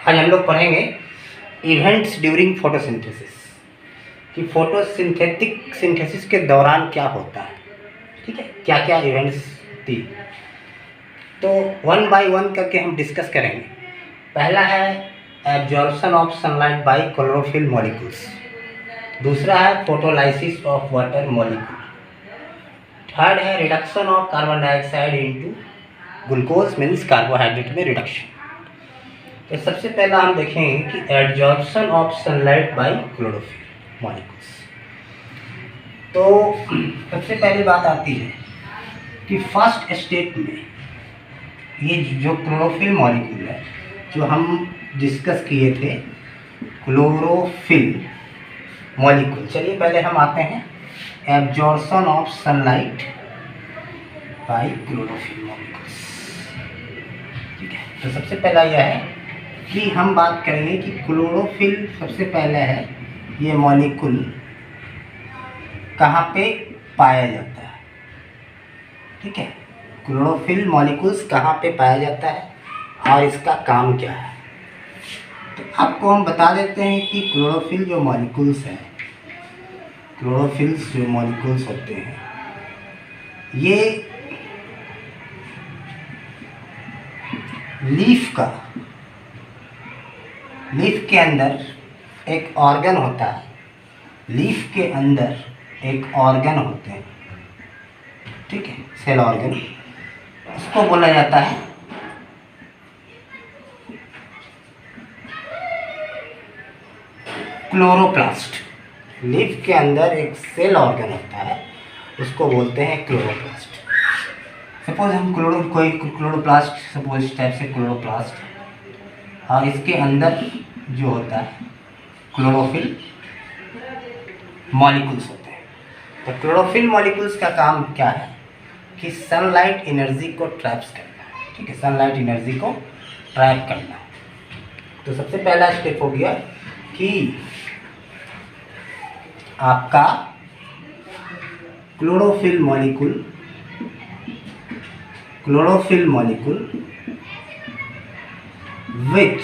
आज हम लोग पढ़ेंगे इवेंट्स ड्यूरिंग फोटोसिंथेसिस कि सिंथेसिस के दौरान क्या होता है। ठीक है, क्या क्या इवेंट्स होती, तो वन बाय वन करके हम डिस्कस करेंगे। पहला है absorption of sunlight by chlorophyll molecules, दूसरा है photolysis of water molecule, third है reduction of carbon dioxide into glucose means carbohydrate में रिडक्शन। तो सबसे पहला हम देखेंगे कि absorption of sunlight by chlorophyll molecules. तो सबसे पहली बात आती है कि फर्स्ट स्टेप में ये जो क्लोरोफिल मॉलिक्यूल है जो हम डिस्कस किए थे, क्लोरोफिल मॉलिक्यूल। चलिए पहले हम आते हैं absorption of sunlight by chlorophyll molecules. ठीक है, तो सबसे पहला यह है कि हम बात करेंगे कि क्लोरोफिल सबसे पहले है ये मॉलिक्यूल कहाँ पे पाया जाता है। ठीक है, क्लोरोफिल मॉलिक्यूल्स कहाँ पे पाया जाता है और इसका काम क्या है। तो आपको हम बता देते हैं कि क्लोरोफिल जो मॉलिक्यूल्स हैं, क्लोरोफिल्स जो मॉलिक्यूल्स होते हैं, ये लीफ के अंदर एक ऑर्गन होता है, लीफ के अंदर एक ऑर्गन होते हैं। ठीक है, सेल ऑर्गन, इसको बोला जाता है क्लोरोप्लास्ट। लीफ के अंदर एक सेल ऑर्गन होता है, उसको बोलते हैं क्लोरोप्लास्ट। सपोज हम कोई क्लोरोप्लास्ट, सपोज इस टाइप से क्लोरोप्लास्ट है और इसके अंदर जो होता है क्लोरोफिल मॉलिक्यूल्स होते हैं। तो क्लोरोफिल मॉलिक्यूल्स का काम क्या है कि सनलाइट एनर्जी को ट्रैप्स करना है। ठीक है, सनलाइट एनर्जी को ट्रैप करना है। तो सबसे पहला स्टेप हो गया कि आपका chlorophyll molecule which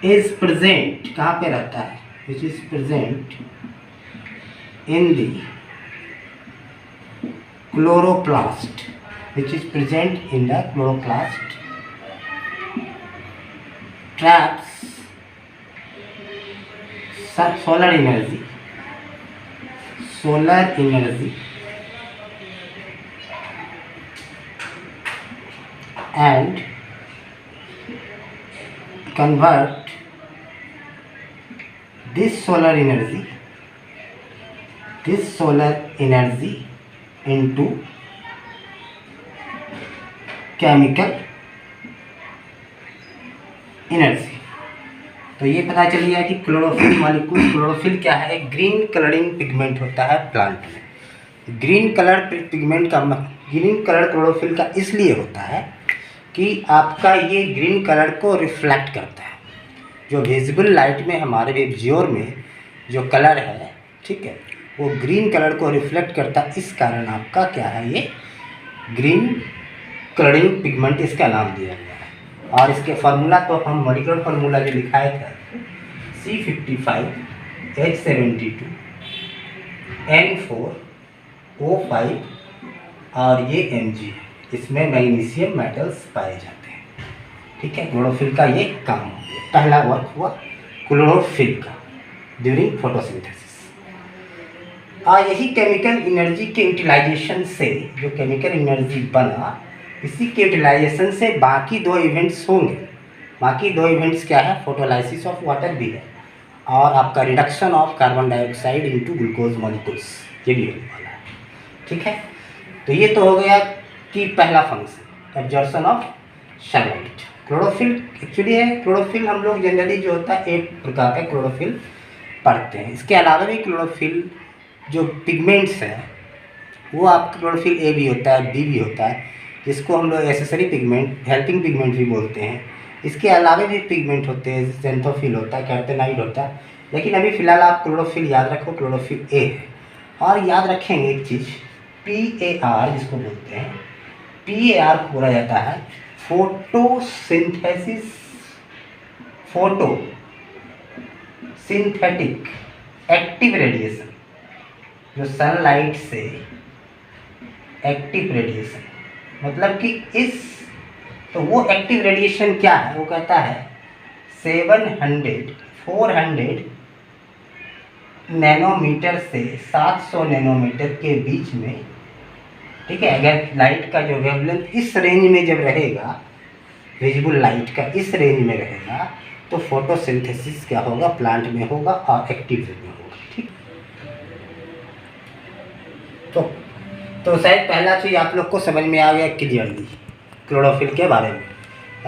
is present, कहाँ पे रहता है, which is present in the chloroplast, which is present in the chloroplast traps solar energy and convert this solar energy into chemical energy। तो ये पता चल गया कि क्लोरोफिल मॉलिक्यूल, क्लोरोफिल क्या है, एक ग्रीन कलरिंग पिगमेंट होता है प्लांट में। ग्रीन कलर क्लोरोफिल का इसलिए होता है कि आपका ये ग्रीन कलर को रिफ्लेक्ट करता है। जो विजिबल लाइट में हमारे वेबजियोर में जो कलर है, ठीक है, वो ग्रीन कलर को रिफ्लेक्ट करता है। इस कारण आपका क्या है, ये ग्रीन कलरिंग पिगमेंट इसका नाम दिया गया है। और इसके फार्मूला तो हम मॉलिक्यूलर फार्मूला जो लिखाए थे C55H72 N4O5 और ये Mg है, इसमें मैग्नीशियम मेटल्स पाए जाते हैं। ठीक है, क्लोरोफिल का ये काम हो गया, पहला वर्क हुआ क्लोरोफिल का ड्यूरिंग फोटोसिंथेसिस। और यही केमिकल एनर्जी के यूटिलाइजेशन से जो केमिकल एनर्जी बना, इसी के यूटिलाइजेशन से बाकी दो इवेंट्स होंगे। बाकी दो इवेंट्स क्या है, फोटोलाइसिस ऑफ वाटर भी है और आपका reduction of carbon dioxide into glucose molecules, ये भी होने वाला है। ठीक है, तो ये तो हो गया कि पहला function absorption of sunlight. Chlorophyll actually है, क्लोरोफिल हम लोग जनरली जो होता है एक प्रकार का क्लोरोफिल पढ़ते हैं। इसके अलावा भी क्लोरोफिल जो पिगमेंट्स हैं वो आपका क्लोरोफिल ए भी होता है, बी भी होता है, जिसको हम लोग एसेसरी पिगमेंट, हेल्पिंग पिगमेंट भी बोलते हैं। इसके अलावा भी पिगमेंट होते हैं, ज़ैंथोफिल होता है, कैरोटेनॉइड होता है, लेकिन अभी फ़िलहाल आप क्लोरोफिल याद रखो, क्लोरोफिल ए है। और याद रखेंगे एक चीज़, PAR जिसको बोलते हैं, PAR को बोला जाता है फोटोसिंथेसिस, फोटोसिंथेटिक एक्टिव रेडिएशन, जो सनलाइट से एक्टिव रेडिएशन, मतलब कि तो वो एक्टिव रेडिएशन क्या है, वो कहता है 400 नैनोमीटर से 700 नैनोमीटर के बीच में, ठीक है। अगर लाइट का जो वेवलेंथ इस रेंज में जब रहेगा, विजिबल लाइट का इस रेंज में रहेगा, तो फोटोसिंथेसिस क्या होगा, प्लांट में होगा और एक्टिव में होगा, ठीक। तो शायद पहला चीज़ आप लोग को समझ में आ गया क्लियरली क्लोरोफिल के बारे में।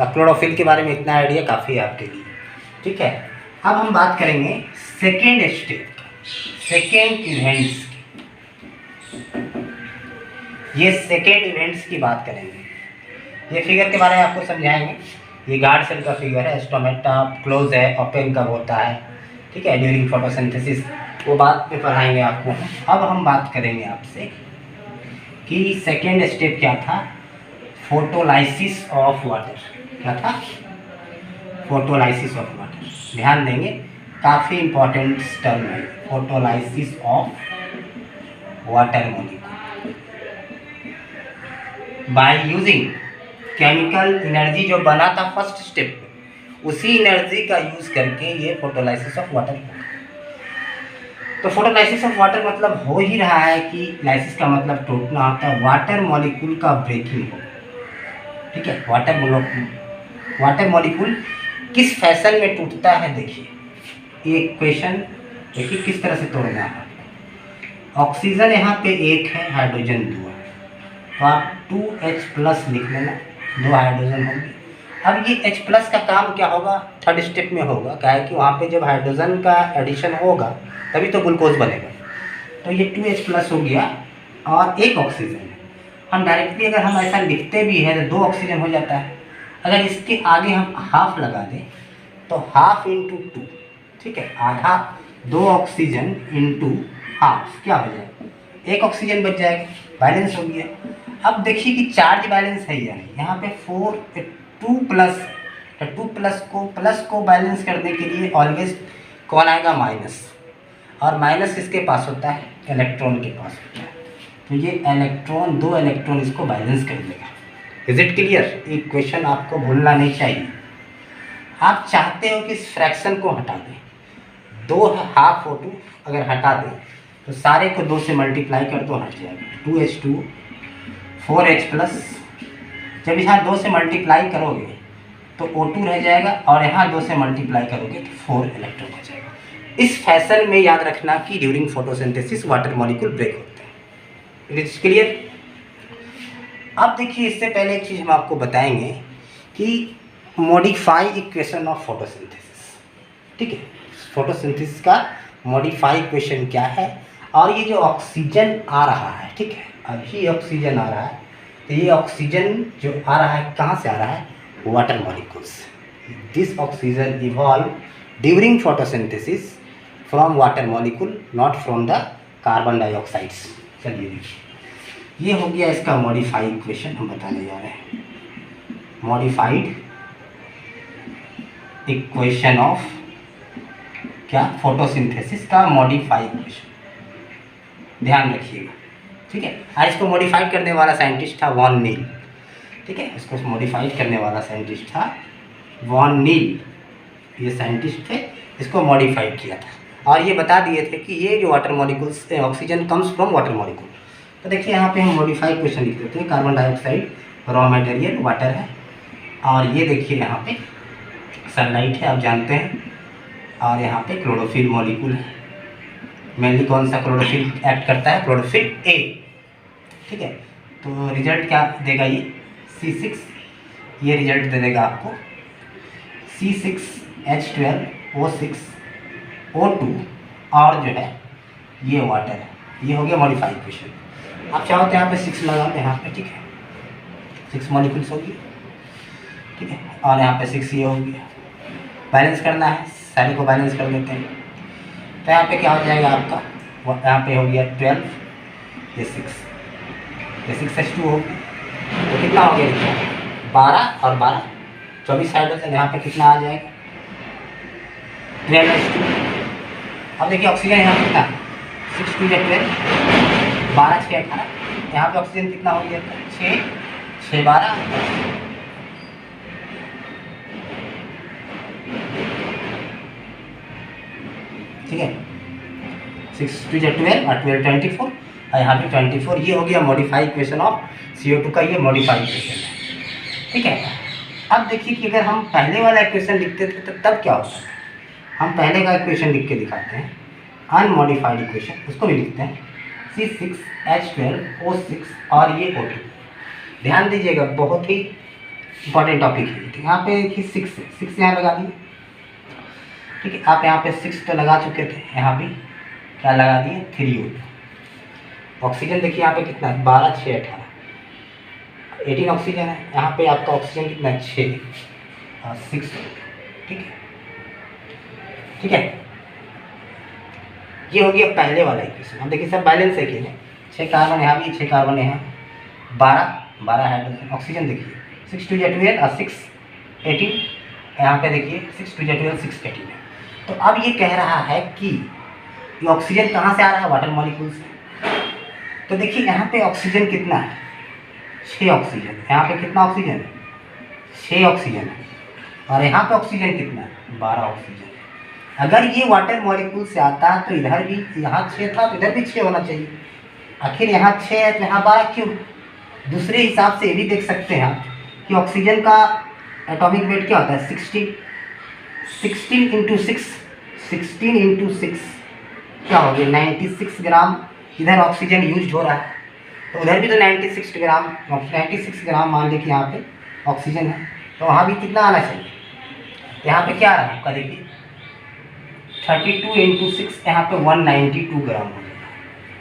क्लोरोफिल के बारे में इतना आइडिया काफ़ी है आपके लिए, ठीक है। अब हम बात करेंगे सेकेंड स्टेप, सेकेंड इवेंट्स की। ये सेकेंड इवेंट्स की बात करेंगे। ये फिगर के बारे में आपको समझाएंगे। ये गार्ड सेल का फिगर है, स्टोमेटा क्लोज है, ओपन कब होता है, ठीक है, ड्यूरिंग फोटोसिंथेसिस, वो बात में पढ़ाएंगे आपको। अब हम बात करेंगे आपसे कि सेकेंड स्टेप क्या था, फोटोलाइसिस ऑफ वाटर। क्या था? Photolysis of water. ध्यान देंगे, काफ़ी इंपॉर्टेंट टर्म है, photolysis of water molecule by using chemical energy. जो बना था फर्स्ट स्टेप में, उसी एनर्जी का यूज करके ये फोटोलाइसिस ऑफ वाटर होगा। तो फोटोलाइसिस ऑफ वाटर मतलब हो ही रहा है कि लाइसिस का मतलब टूटना होता है, वाटर मॉलिक्यूल का ब्रेकिंग हो, ठीक है। वाटर मॉलिक्यूल किस फैशन में टूटता है, देखिए एक क्वेश्चन, देखिए किस तरह से तोड़ना है। ऑक्सीजन यहाँ पे 1 है, हाइड्रोजन 2 है, तो आप 2H+ लिख लेना, 2 हाइड्रोजन होंगे। अब ये H+ का काम क्या होगा, थर्ड स्टेप में होगा, क्या है कि वहाँ पे जब हाइड्रोजन का एडिशन होगा तभी तो ग्लूकोज बनेगा। तो ये 2H+ हो गया और 1 ऑक्सीजन है। हम डायरेक्टली अगर हम ऐसा लिखते भी हैं तो 2 ऑक्सीजन हो जाता है। अगर इसके आगे हम हाफ लगा दें तो हाफ इंटू 2, ठीक है, आधा, 2 ऑक्सीजन इंटू हाफ क्या हो जाएगा, 1 ऑक्सीजन बच जाएगा, बैलेंस हो गया। अब देखिए कि चार्ज बैलेंस है या नहीं। यहाँ पे 2 प्लस को बैलेंस करने के लिए ऑलवेज कौन आएगा, माइनस, और माइनस किसके पास होता है, इलेक्ट्रॉन के पास होता है। तो ये इलेक्ट्रॉन, 2 इलेक्ट्रॉन इसको बैलेंस कर देगा। Is it clear? एक क्वेश्चन आपको भूलना नहीं चाहिए। आप चाहते हो कि इस फ्रैक्शन को हटा दें, 2 हाफ O2 अगर हटा दें तो सारे को 2 से मल्टीप्लाई कर दो, हट जाएगा 2H2, 4H+। जब यहाँ 2 से मल्टीप्लाई करोगे तो O2 रह जाएगा और यहाँ 2 से मल्टीप्लाई करोगे तो 4 इलेक्ट्रॉन हो जाएगा। इस फैशन में याद रखना कि during photosynthesis water molecule break होते हैं। It is clear? अब देखिए, इससे पहले एक चीज़ हम आपको बताएंगे कि मॉडिफाई इक्वेशन ऑफ फोटोसिंथेसिस, ठीक है। फोटोसिंथेसिस का मॉडिफाई इक्वेशन क्या है, और ये जो ऑक्सीजन आ रहा है, ठीक है, अभी ऑक्सीजन आ रहा है, तो ये ऑक्सीजन जो आ रहा है कहाँ से आ रहा है, water molecules. This oxygen evolve during photosynthesis from water molecule, not from the carbon dioxides. चलिए देखिए, ये हो गया इसका मॉडिफाइड इक्वेशन, हम बताने जा रहे हैं। मॉडिफाइड इक्वेशन ऑफ क्या, फोटोसिंथेसिस का मॉडिफाइड इक्वेशन, ध्यान रखिएगा, ठीक है। आज इसको मॉडिफाइड करने वाला साइंटिस्ट था वॉन नील, ठीक है, इसको मॉडिफाइड करने वाला साइंटिस्ट था वॉन नील। ये साइंटिस्ट थे, इसको मॉडिफाइड किया था और ये बता दिए थे कि ये जो water molecules, oxygen comes from water molecule. तो देखिए यहाँ पे हम मॉडिफाइड क्वेश्चन लिख देते हैं, carbon dioxide raw material water है, और ये देखिए यहाँ पे सनलाइट है, आप जानते हैं, और यहाँ पे क्लोरोफिल मॉलिक्यूल है। मेनली कौन सा क्लोरोफिल एक्ट करता है, क्लोरोफिल A, ठीक है। तो रिजल्ट क्या देगा, ये C6, ये रिजल्ट दे देगा आपको C6H12O6O2, और जो है ये वाटर है। ये हो गया मॉडिफाइड इक्वेशन। आप चाहो तो यहाँ पे 6 लगा लें, यहाँ पे, ठीक है, 6 मॉलिक्यूल्स होगी, ठीक है, और यहाँ पे 6 ये हो गया। बैलेंस करना है, सारे को बैलेंस कर देते हैं। तो यहाँ पे क्या हो जाएगा आपका, यहाँ पे हो गया 12, ये 6, ये 6H2 हो गया, तो कितना हो गया, 12 और 12 24 हाइड्रोजन, यहाँ पे कितना आ जाएगा 12 अब देखिए ऑक्सीजन यहाँ कितना 6 2 12 12 6 18, यहाँ पे ऑक्सीजन कितना हो गया 6 6 12, ठीक है 6 2 12 और 12 24 और यहाँ पे 24। ये हो गया मॉडिफाई इक्वेशन ऑफ CO2 का, ये मॉडिफाई इक्वेशन है, ठीक है। अब देखिए कि अगर हम पहले वाला इक्वेशन लिखते थे तो तब क्या होता है, हम पहले का इक्वेशन लिख के दिखाते हैं, अनमॉडिफाइड इक्वेशन, उसको भी लिखते हैं C6H12O6 और ये O2। ध्यान दीजिएगा, बहुत ही इंपॉर्टेंट टॉपिक है। तो यहाँ पे देखिए 6 यहाँ लगा दिए, ठीक है। आप यहाँ पे 6 तो लगा चुके थे, यहाँ भी क्या लगा दिए 3O2। ऑक्सीजन देखिए यहाँ पे कितना है 12 6 18 18 ऑक्सीजन है, यहाँ पे आपका ऑक्सीजन कितना है 6 और 6, ठीक है, ठीक है। ये हो गया पहले वाला इक्वेशन। अब देखिए सब बैलेंस है कि 6 कार्बन यहाँ भी 6 कार्बन यहाँ, 12 हाइड्रोजन, ऑक्सीजन देखिए 6 2 12 और 6 18, यहाँ पे देखिए 6 2 12 6 18 है। तो अब ये कह रहा है कि ये ऑक्सीजन कहाँ से आ रहा है, वाटर मॉलिक्यूल से। तो देखिए यहाँ पे ऑक्सीजन कितना है 6 ऑक्सीजन, यहाँ पे कितना ऑक्सीजन है 6 ऑक्सीजन है, और यहाँ पे ऑक्सीजन कितना है 12 ऑक्सीजन। अगर ये वाटर मॉलिक्यूल से आता है तो इधर भी, यहाँ 6 था तो इधर भी 6 होना चाहिए। आखिर यहाँ 6 है तो यहाँ 12 क्यों। दूसरे हिसाब से ये भी देख सकते हैं कि ऑक्सीजन का एटॉमिक वेट क्या होता है 16 इंटू 6 क्या हो गया 96 ग्राम। इधर ऑक्सीजन यूज हो रहा है तो उधर भी तो 96 ग्राम मान लीजिए कि यहाँ पे ऑक्सीजन है, तो वहाँ भी कितना आना चाहिए। यहाँ पे क्या आ रहा है आपका देखिए 32 इंटू 6, यहाँ पे 192 ग्राम हो जाएगा।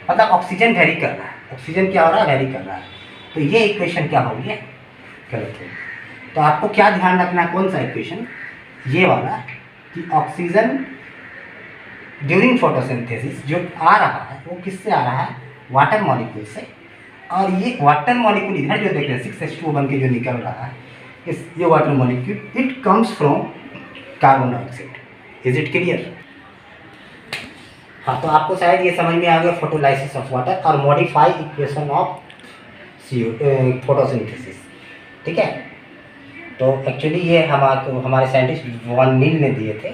मतलब ऑक्सीजन वेरी कर रहा है, ऑक्सीजन क्या हो रहा है वेरी कर रहा है। तो ये इक्वेशन क्या हो गया गलत है। तो आपको क्या ध्यान रखना है, कौन सा इक्वेशन, ये वाला कि ऑक्सीजन ड्यूरिंग फोटोसिंथेसिस जो आ रहा है वो किससे आ रहा है, वाटर मॉलिक्यूल से। और ये वाटर मॉलिक्यूल इधर जो देख रहे हैं 6H2O बन के जो निकल रहा है, ये water molecule it comes from carbon dioxide. Is it clear. हाँ, तो आपको शायद ये समझ में आ गया फोटोलाइसिस ऑफ वाटर और मॉडिफाई इक्वेशन ऑफ फोटोसिंथेसिस, ठीक है। तो एक्चुअली ये हमारे साइंटिस्ट वॉन नील ने दिए थे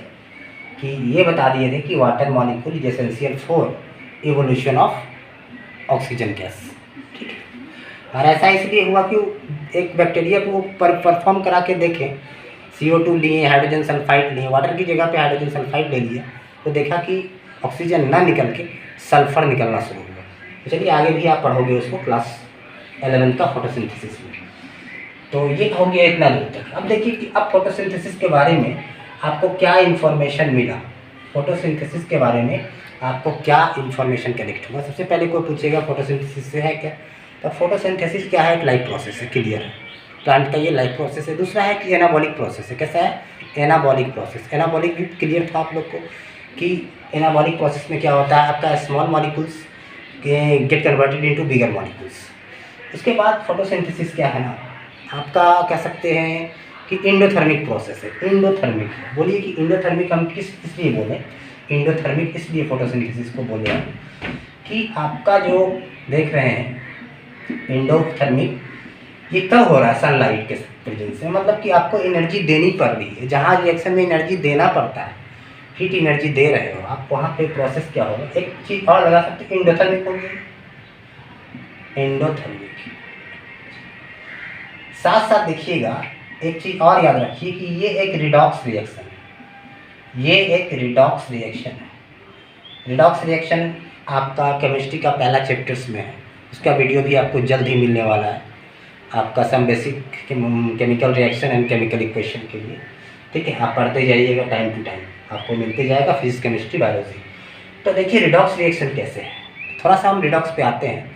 कि ये बता दिए थे कि water molecule is essential for evolution of oxygen gas, ठीक है। और ऐसा इसलिए हुआ कि एक बैक्टीरिया को परफॉर्म करा के देखें, CO2 लिए, हाइड्रोजन सल्फाइड लिए, वाटर की जगह पे हाइड्रोजन सल्फाइड ले लिया, तो देखा कि ऑक्सीजन ना निकल के सल्फर निकलना शुरू हुआ। तो चलिए आगे भी आप पढ़ोगे उसको क्लास 11 का फोटोसिंथेसिस में। तो ये हो गया इतना दूर तक। अब देखिए कि अब फोटोसिंथेसिस के बारे में आपको क्या इन्फॉर्मेशन मिला, फोटोसिंथेसिस के बारे में आपको क्या इन्फॉर्मेशन कलेक्ट हुआ। सबसे पहले कोई पूछेगा फोटोसिंथेसिस से है क्या, तो फोटोसिंथेसिस क्या है, एक लाइफ प्रोसेस है, क्लियर है, प्लांट का ये लाइफ प्रोसेस है। दूसरा है कि एनाबॉलिक प्रोसेस है। कैसा है, एनाबॉलिक प्रोसेस। एनाबॉलिक भी क्लियर था आप लोग को कि एनाबॉलिक प्रोसेस में क्या होता है, आपका small molecules get converted into bigger molecules. उसके बाद फोटोसिंथेसिस क्या है ना, आपका कह सकते हैं कि इंडोथर्मिक प्रोसेस है। इंडोथर्मिक बोलिए कि इंडोथर्मिक हम इसलिए बोले, इंडोथर्मिक इसलिए फोटोसिंथेसिस को बोले हैं कि आपका जो देख रहे हैं इंडोथर्मिक, ये कब हो रहा है, सनलाइट के प्रेजेंस में। मतलब कि आपको एनर्जी देनी पड़ रही है, जहाँ रिएक्शन में एनर्जी देना पड़ता है, हीट एनर्जी दे रहे हो आप, वहाँ पे प्रोसेस क्या होगा। एक चीज़ और लगा सकते हैं, इंडोथर्मिक होगी, इंडोथर्मिक। साथ साथ देखिएगा एक चीज़ और याद रखिए कि ये एक रिडॉक्स रिएक्शन है, ये एक रिडॉक्स रिएक्शन है। रिडॉक्स रिएक्शन आपका केमिस्ट्री का पहला चैप्टर्स में है, उसका वीडियो भी आपको जल्द ही मिलने वाला है, आपका some basic chemical reaction and chemical equation के लिए, ठीक है। आप पढ़ते जाइएगा, टाइम टू टाइम आपको मिलते जाएगा फिजिक्स केमिस्ट्री बायोलॉजी। तो देखिए रिडॉक्स रिएक्शन कैसे है, थोड़ा सा हम रिडॉक्स पे आते हैं।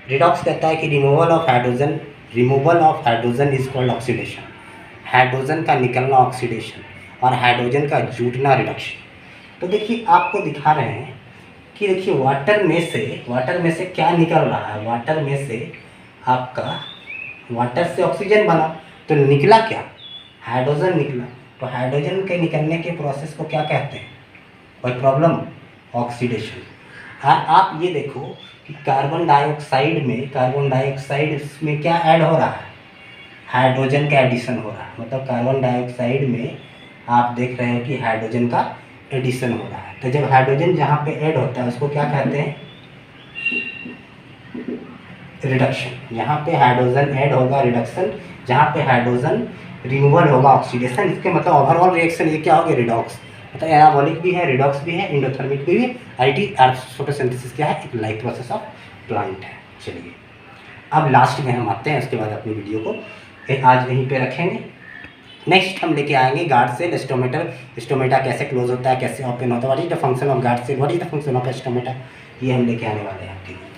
रिडॉक्स कहता है कि removal of hydrogen is called oxidation. Hydrogen का निकलना ऑक्सीडेशन और हाइड्रोजन का जुटना रिडक्शन। तो देखिए आपको दिखा रहे हैं कि देखिए वाटर में से क्या निकल रहा है, वाटर से ऑक्सीजन बना, तो निकला क्या, हाइड्रोजन निकला। तो हाइड्रोजन के निकलने के प्रोसेस को क्या कहते हैं, कोई प्रॉब्लम, ऑक्सीडेशन। आप ये देखो कि कार्बन डाइऑक्साइड में क्या ऐड हो रहा है, हाइड्रोजन का एडिशन हो रहा है। मतलब कार्बन डाइऑक्साइड में आप देख रहे हो कि हाइड्रोजन का एडिशन हो रहा है। तो जब हाइड्रोजन जहाँ पे ऐड होता है उसको क्या कहते हैं, रिडक्शन। यहाँ पे हाइड्रोजन ऐड होगा रिडक्शन, जहाँ पे हाइड्रोजन रिमूवल होगा ऑक्सीडेशन। इसके मतलब ओवरऑल रिएक्शन ये क्या होगा, रिडॉक्स। मतलब एनाबॉलिक भी है, रिडॉक्स भी है, इंडोथर्मिक भी है। फोटोसिंथेसिस क्या है, एक लाइफ प्रोसेस ऑफ प्लांट है। चलिए अब लास्ट में हम आते हैं, उसके बाद अपनी वीडियो को आज यहीं पे रखेंगे। नेक्स्ट हम लेके आएंगे गार्ड सेल, स्टोमेटा कैसे क्लोज होता है, कैसे ओपन होता है, what is the function of guard cell, what is the function of stomata, ये हम लेके आने वाले हैं आपके लिए।